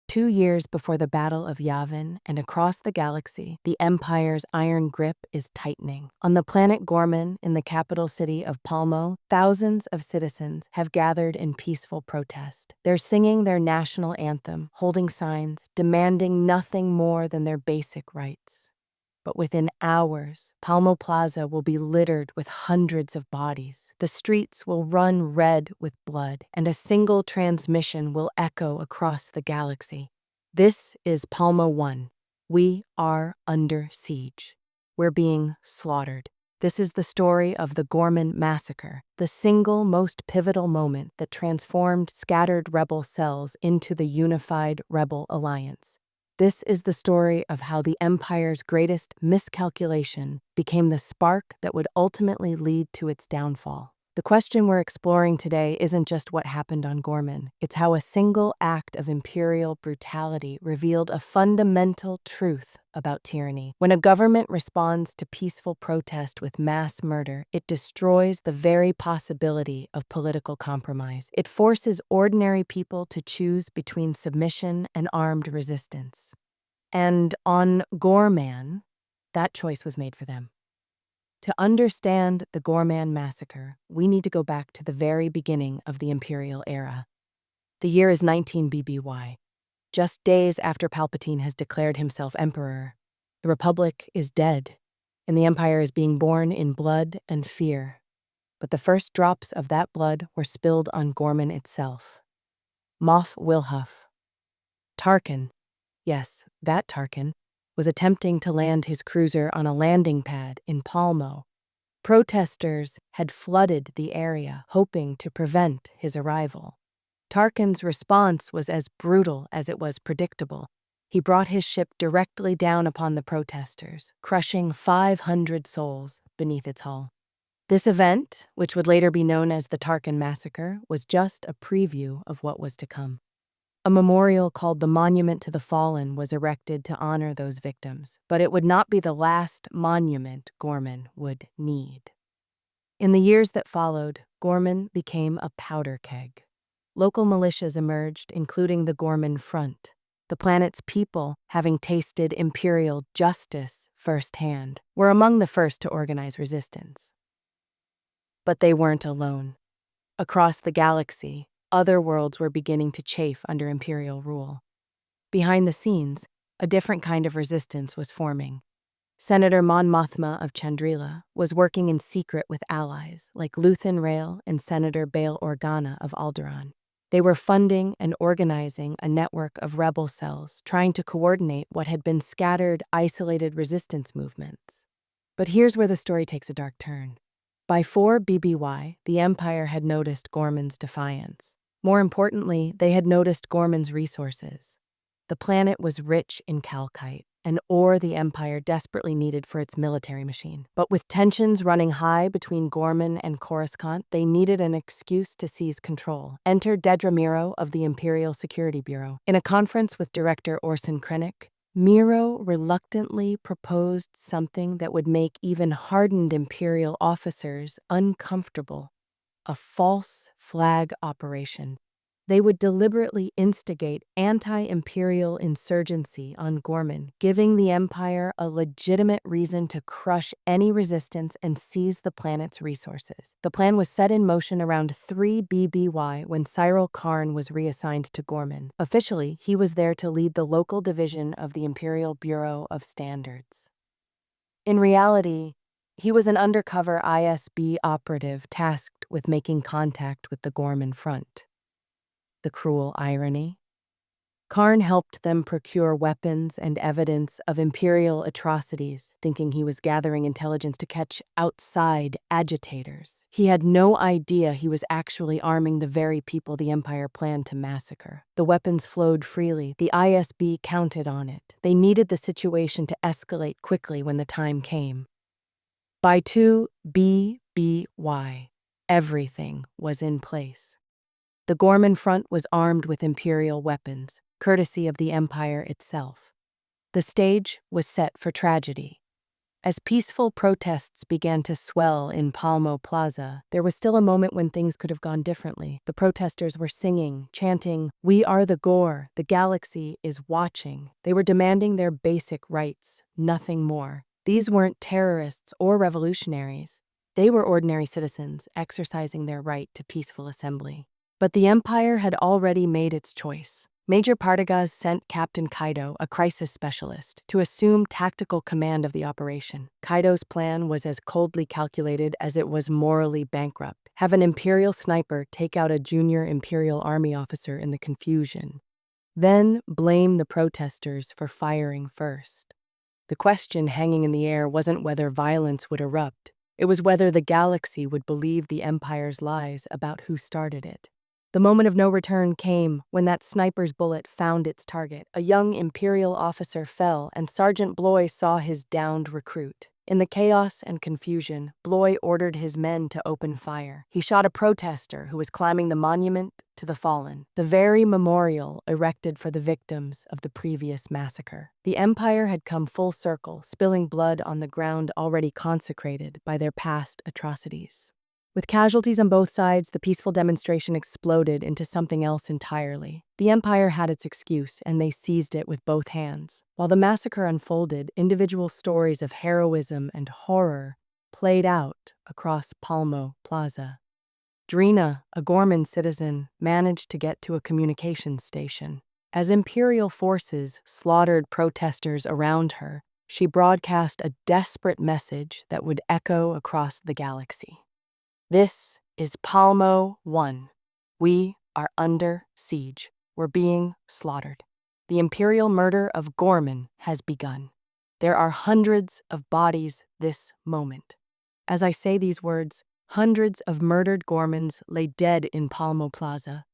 2 years before the Battle of Yavin and across the galaxy, the Empire's iron grip is tightening. On the planet Ghorman, in the capital city of Palmo, thousands of citizens have gathered in peaceful protest. They're singing their national anthem, holding signs, demanding nothing more than their basic rights. But within hours, Palmo Plaza will be littered with hundreds of bodies. The streets will run red with blood, and a single transmission will echo across the galaxy. This is Palmo 1. We are under siege. We're being slaughtered. This is the story of the Ghorman Massacre, the single most pivotal moment that transformed scattered rebel cells into the unified Rebel Alliance. This is the story of how the Empire's greatest miscalculation became the spark that would ultimately lead to its downfall. The question we're exploring today isn't just what happened on Ghorman. It's how a single act of imperial brutality revealed a fundamental truth about tyranny. When a government responds to peaceful protest with mass murder, it destroys the very possibility of political compromise. It forces ordinary people to choose between submission and armed resistance. And on Ghorman, that choice was made for them. To understand the Ghorman Massacre, we need to go back to the very beginning of the Imperial era. The year is 19 BBY, just days after Palpatine has declared himself emperor. The Republic is dead, and the Empire is being born in blood and fear. But the first drops of that blood were spilled on Ghorman itself. Moff Wilhuff. Tarkin, yes, that Tarkin, was attempting to land his cruiser on a landing pad in Palmo. Protesters had flooded the area, hoping to prevent his arrival. Tarkin's response was as brutal as it was predictable. He brought his ship directly down upon the protesters, crushing 500 souls beneath its hull. This event, which would later be known as the Tarkin Massacre, was just a preview of what was to come. A memorial called the Monument to the Fallen was erected to honor those victims, but it would not be the last monument Ghorman would need. In the years that followed, Ghorman became a powder keg. Local militias emerged, including the Ghorman Front. The planet's people, having tasted imperial justice firsthand, were among the first to organize resistance. But they weren't alone. Across the galaxy, other worlds were beginning to chafe under imperial rule. Behind the scenes, a different kind of resistance was forming. Senator Mon Mothma of Chandrila was working in secret with allies like Luthen Rael and Senator Bail Organa of Alderaan. They were funding and organizing a network of rebel cells, trying to coordinate what had been scattered, isolated resistance movements. But here's where the story takes a dark turn. By 4 BBY, the Empire had noticed Ghorman's defiance. More importantly, they had noticed Ghorman's resources. The planet was rich in calcite, an ore the Empire desperately needed for its military machine. But with tensions running high between Ghorman and Coruscant, they needed an excuse to seize control. Enter Dedra Meero of the Imperial Security Bureau. In a conference with Director Orson Krennic, Meero reluctantly proposed something that would make even hardened Imperial officers uncomfortable: a false flag operation. They would deliberately instigate anti-imperial insurgency on Ghorman, giving the Empire a legitimate reason to crush any resistance and seize the planet's resources. The plan was set in motion around 3 BBY when Cyril Karn was reassigned to Ghorman. Officially, he was there to lead the local division of the Imperial Bureau of Standards. In reality, he was an undercover ISB operative tasked with making contact with the Ghorman Front. The cruel irony? Karn helped them procure weapons and evidence of imperial atrocities, thinking he was gathering intelligence to catch outside agitators. He had no idea he was actually arming the very people the Empire planned to massacre. The weapons flowed freely. The ISB counted on it. They needed the situation to escalate quickly when the time came. By 2 BBY, everything was in place. The Ghorman Front was armed with imperial weapons, courtesy of the Empire itself. The stage was set for tragedy. As peaceful protests began to swell in Palmo Plaza, there was still a moment when things could have gone differently. The protesters were singing, chanting, "We are the Ghor, the galaxy is watching." They were demanding their basic rights, nothing more. These weren't terrorists or revolutionaries. They were ordinary citizens exercising their right to peaceful assembly. But the Empire had already made its choice. Major Partagaz sent Captain Kaido, a crisis specialist, to assume tactical command of the operation. Kaido's plan was as coldly calculated as it was morally bankrupt. Have an Imperial sniper take out a junior Imperial Army officer in the confusion. Then blame the protesters for firing first. The question hanging in the air wasn't whether violence would erupt. It was whether the galaxy would believe the Empire's lies about who started it. The moment of no return came when that sniper's bullet found its target. A young Imperial officer fell, and Sergeant Bloy saw his downed recruit. In the chaos and confusion, Bloy ordered his men to open fire. He shot a protester who was climbing the monument to the fallen, the very memorial erected for the victims of the previous massacre. The Empire had come full circle, spilling blood on the ground already consecrated by their past atrocities. With casualties on both sides, the peaceful demonstration exploded into something else entirely. The Empire had its excuse, and they seized it with both hands. While the massacre unfolded, individual stories of heroism and horror played out across Palmo Plaza. Drina, a Ghorman citizen, managed to get to a communications station. As Imperial forces slaughtered protesters around her, she broadcast a desperate message that would echo across the galaxy. This is Palmo 1. We are under siege. We're being slaughtered. The imperial murder of Ghorman has begun. There are hundreds of bodies this moment. As I say these words, hundreds of murdered Ghormans lay dead in Palmo Plaza.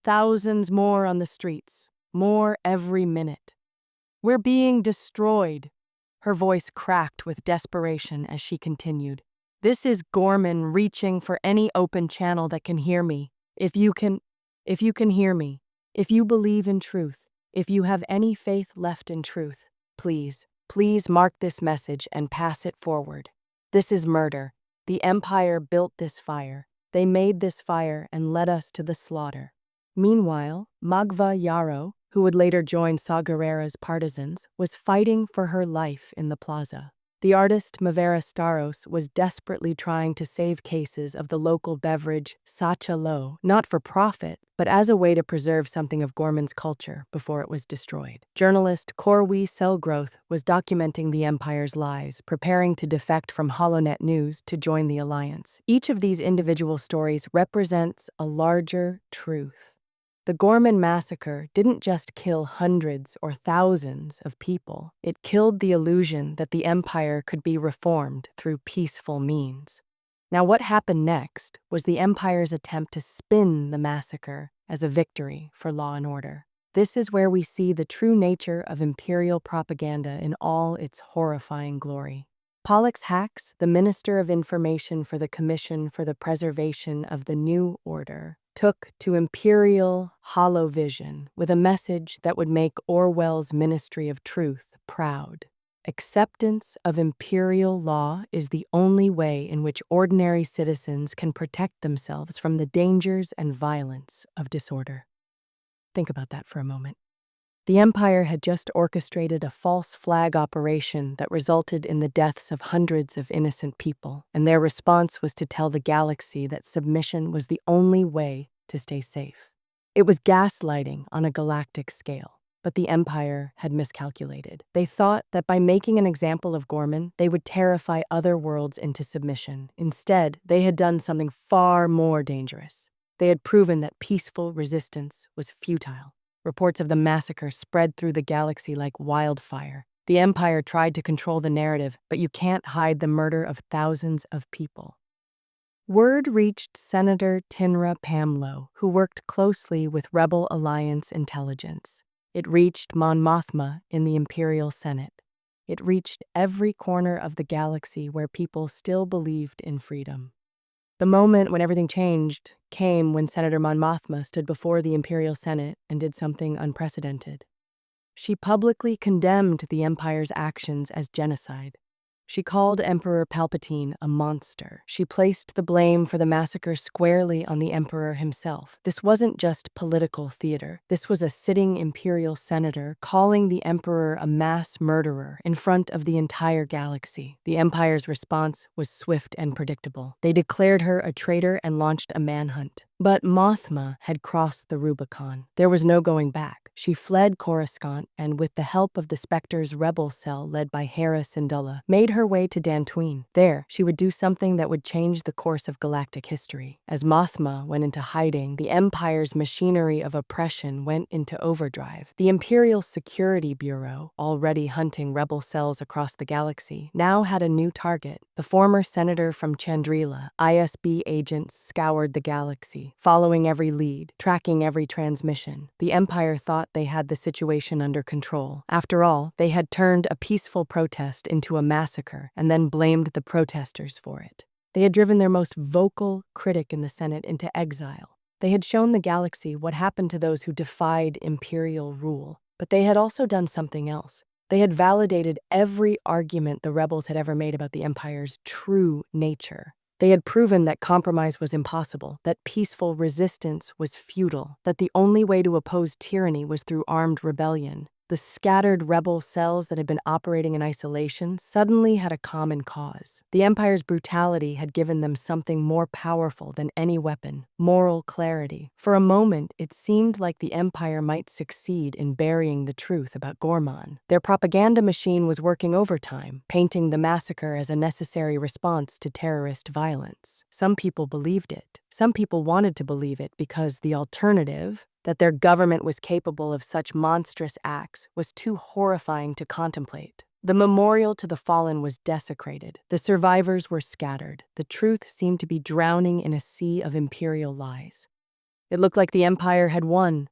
Thousands more on the streets, more every minute. We're being destroyed. Her voice cracked with desperation as she continued. This is Ghorman reaching for any open channel that can hear me. If you can hear me, if you believe in truth, if you have any faith left in truth, please mark this message and pass it forward. This is murder. The Empire built this fire. They made this fire and led us to the slaughter. Meanwhile, Magva Yarrow, who would later join Saw Gerrera's partisans, was fighting for her life in the plaza. The artist Mavera Staros was desperately trying to save cases of the local beverage Sacha Lo, not for profit, but as a way to preserve something of Ghorman's culture before it was destroyed. Journalist Corwy Selgrowth was documenting the Empire's lies, preparing to defect from HoloNet News to join the Alliance. Each of these individual stories represents a larger truth. The Ghorman massacre didn't just kill hundreds or thousands of people. It killed the illusion that the Empire could be reformed through peaceful means. Now, what happened next was the Empire's attempt to spin the massacre as a victory for law and order. This is where we see the true nature of imperial propaganda in all its horrifying glory. Pollux Hax, the Minister of Information for the Commission for the Preservation of the New Order, took to imperial hollow vision with a message that would make Orwell's Ministry of Truth proud. Acceptance of imperial law is the only way in which ordinary citizens can protect themselves from the dangers and violence of disorder. Think about that for a moment. The Empire had just orchestrated a false flag operation that resulted in the deaths of hundreds of innocent people, and their response was to tell the galaxy that submission was the only way to stay safe. It was gaslighting on a galactic scale, but the Empire had miscalculated. They thought that by making an example of Ghorman, they would terrify other worlds into submission. Instead, they had done something far more dangerous. They had proven that peaceful resistance was futile. Reports of the massacre spread through the galaxy like wildfire. The Empire tried to control the narrative, but you can't hide the murder of thousands of people. Word reached Senator Tinra Pamlo, who worked closely with Rebel Alliance intelligence. It reached Mon Mothma in the Imperial Senate. It reached every corner of the galaxy where people still believed in freedom. The moment when everything changed came when Senator Mon Mothma stood before the Imperial Senate and did something unprecedented. She publicly condemned the Empire's actions as genocide. She called Emperor Palpatine a monster. She placed the blame for the massacre squarely on the Emperor himself. This wasn't just political theater. This was a sitting imperial senator calling the Emperor a mass murderer in front of the entire galaxy. The Empire's response was swift and predictable. They declared her a traitor and launched a manhunt. But Mothma had crossed the Rubicon. There was no going back. She fled Coruscant and, with the help of the Spectre's rebel cell led by Hera Syndulla, made her way to Dantooine. There, she would do something that would change the course of galactic history. As Mothma went into hiding, the Empire's machinery of oppression went into overdrive. The Imperial Security Bureau, already hunting rebel cells across the galaxy, now had a new target. The former senator from Chandrila. ISB agents scoured the galaxy, following every lead, tracking every transmission. The Empire thought they had the situation under control. After all, they had turned a peaceful protest into a massacre and then blamed the protesters for it. They had driven their most vocal critic in the Senate into exile. They had shown the galaxy what happened to those who defied imperial rule. But they had also done something else. They had validated every argument the rebels had ever made about the Empire's true nature. They had proven that compromise was impossible, that peaceful resistance was futile, that the only way to oppose tyranny was through armed rebellion. The scattered rebel cells that had been operating in isolation suddenly had a common cause. The Empire's brutality had given them something more powerful than any weapon: moral clarity. For a moment, it seemed like the Empire might succeed in burying the truth about Ghorman. Their propaganda machine was working overtime, painting the massacre as a necessary response to terrorist violence. Some people believed it. Some people wanted to believe it because the alternative, that their government was capable of such monstrous acts, was too horrifying to contemplate. The memorial to the fallen was desecrated. The survivors were scattered. The truth seemed to be drowning in a sea of imperial lies. It looked like the Empire had won,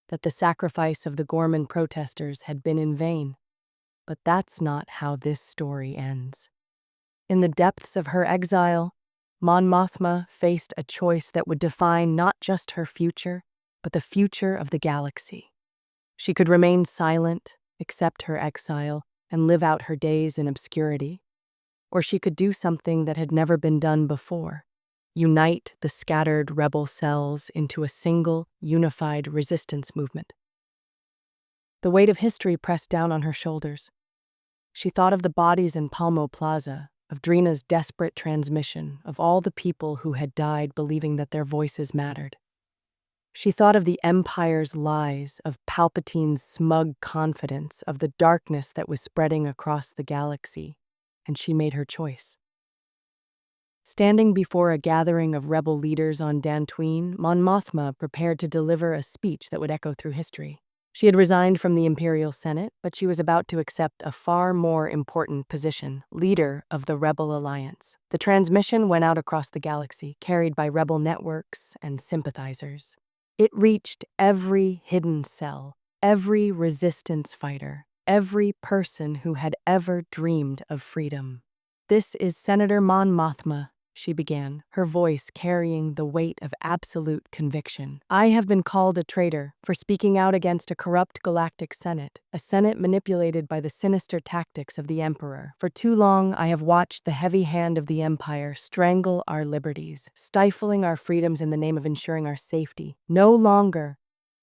that the sacrifice of the Ghorman protesters had been in vain. But that's not how this story ends. In the depths of her exile, Mon Mothma faced a choice that would define not just her future, but the future of the galaxy. She could remain silent, accept her exile, and live out her days in obscurity. Or she could do something that had never been done before: unite the scattered rebel cells into a single, unified resistance movement. The weight of history pressed down on her shoulders. She thought of the bodies in Palmo Plaza, of Drina's desperate transmission, of all the people who had died believing that their voices mattered. She thought of the Empire's lies, of Palpatine's smug confidence, of the darkness that was spreading across the galaxy, and she made her choice. Standing before a gathering of rebel leaders on Dantooine, Mon Mothma prepared to deliver a speech that would echo through history. She had resigned from the Imperial Senate, but she was about to accept a far more important position: leader of the Rebel Alliance. The transmission went out across the galaxy, carried by rebel networks and sympathizers. It reached every hidden cell, every resistance fighter, every person who had ever dreamed of freedom. "This is Senator Mon Mothma," she began, her voice carrying the weight of absolute conviction. "I have been called a traitor for speaking out against a corrupt galactic senate, a senate manipulated by the sinister tactics of the Emperor. For too long, I have watched the heavy hand of the Empire strangle our liberties, stifling our freedoms in the name of ensuring our safety. No longer."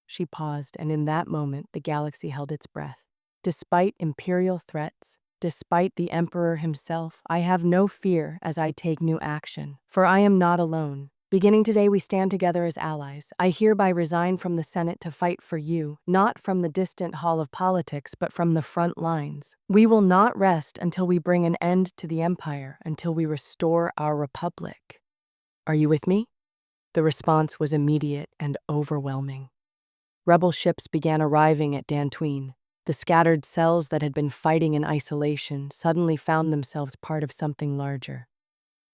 She paused, and in that moment, the galaxy held its breath. Despite imperial threats, despite the Emperor himself, I have no fear as I take new action. For I am not alone. Beginning today, we stand together as allies. I hereby resign from the Senate to fight for you, not from the distant hall of politics, but from the front lines. We will not rest until we bring an end to the Empire, until we restore our republic. Are you with me? The response was immediate and overwhelming. Rebel ships began arriving at Dantooine. The scattered cells that had been fighting in isolation suddenly found themselves part of something larger.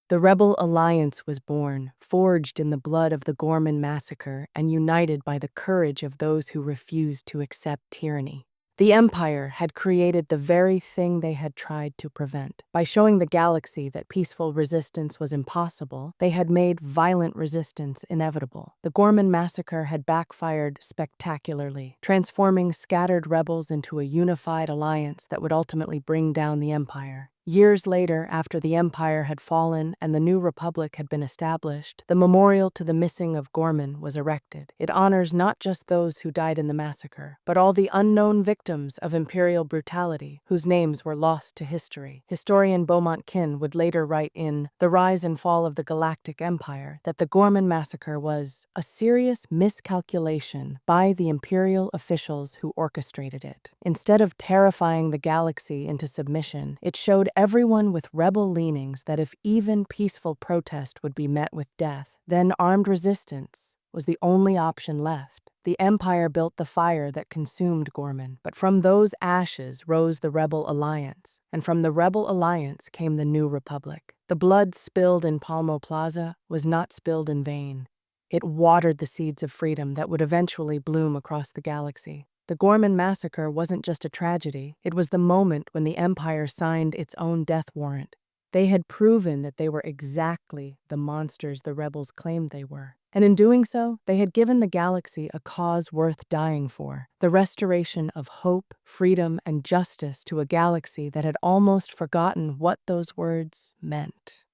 The Rebel Alliance was born, forged in the blood of the Ghorman massacre and united by the courage of those who refused to accept tyranny. The Empire had created the very thing they had tried to prevent. By showing the galaxy that peaceful resistance was impossible, they had made violent resistance inevitable. The Ghorman massacre had backfired spectacularly, transforming scattered rebels into a unified alliance that would ultimately bring down the Empire. Years later, after the empire had fallen and the new republic had been established, the memorial to the missing of Ghorman was erected. It honors not just those who died in the massacre, but all the unknown victims of imperial brutality whose names were lost to history. Historian Beaumont Kin would later write in The Rise and Fall of the Galactic Empire that the Ghorman massacre was a serious miscalculation by the imperial officials who orchestrated it. Instead of terrifying the galaxy into submission, it showed everyone with rebel leanings that if even peaceful protest would be met with death, then armed resistance was the only option left. The Empire built the fire that consumed Ghorman, but from those ashes rose the Rebel Alliance, and from the Rebel Alliance came the New Republic. The blood spilled in Palmo Plaza was not spilled in vain. It watered the seeds of freedom that would eventually bloom across the galaxy. The Ghorman massacre wasn't just a tragedy, it was the moment when the Empire signed its own death warrant. They had proven that they were exactly the monsters the rebels claimed they were. And in doing so, they had given the galaxy a cause worth dying for, the restoration of hope, freedom, and justice to a galaxy that had almost forgotten what those words meant.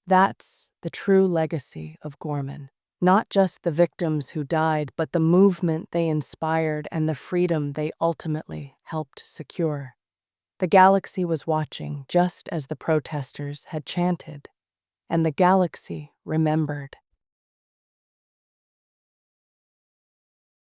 That's the true legacy of Ghorman. Not just the victims who died, but the movement they inspired and the freedom they ultimately helped secure. The galaxy was watching just as the protesters had chanted, and the galaxy remembered.